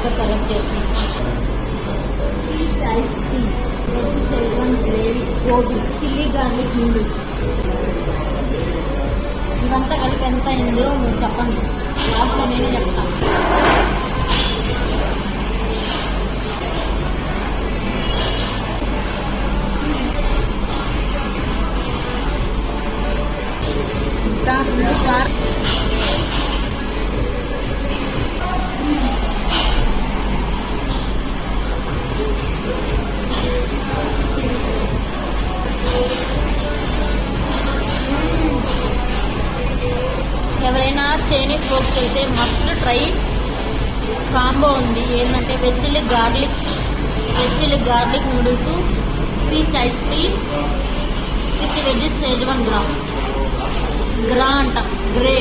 Flavour select చేసి peach ice tea, veg schezwan gravy, gobi, chilli garlic noodles. ఇదంతా కలిపి ఎంత అయిందో మీరు చెప్పండి, లాస్ట్లో నేనే చెప్తాను. ఎవరైనా చైనీస్ ఫుడ్కి అయితే మస్ట్ ట్రై కాంబో ఉంది. ఏంటంటే veg chilli garlic noodles, peach ice tea with veg schezwan గ్రా అంట గ్రే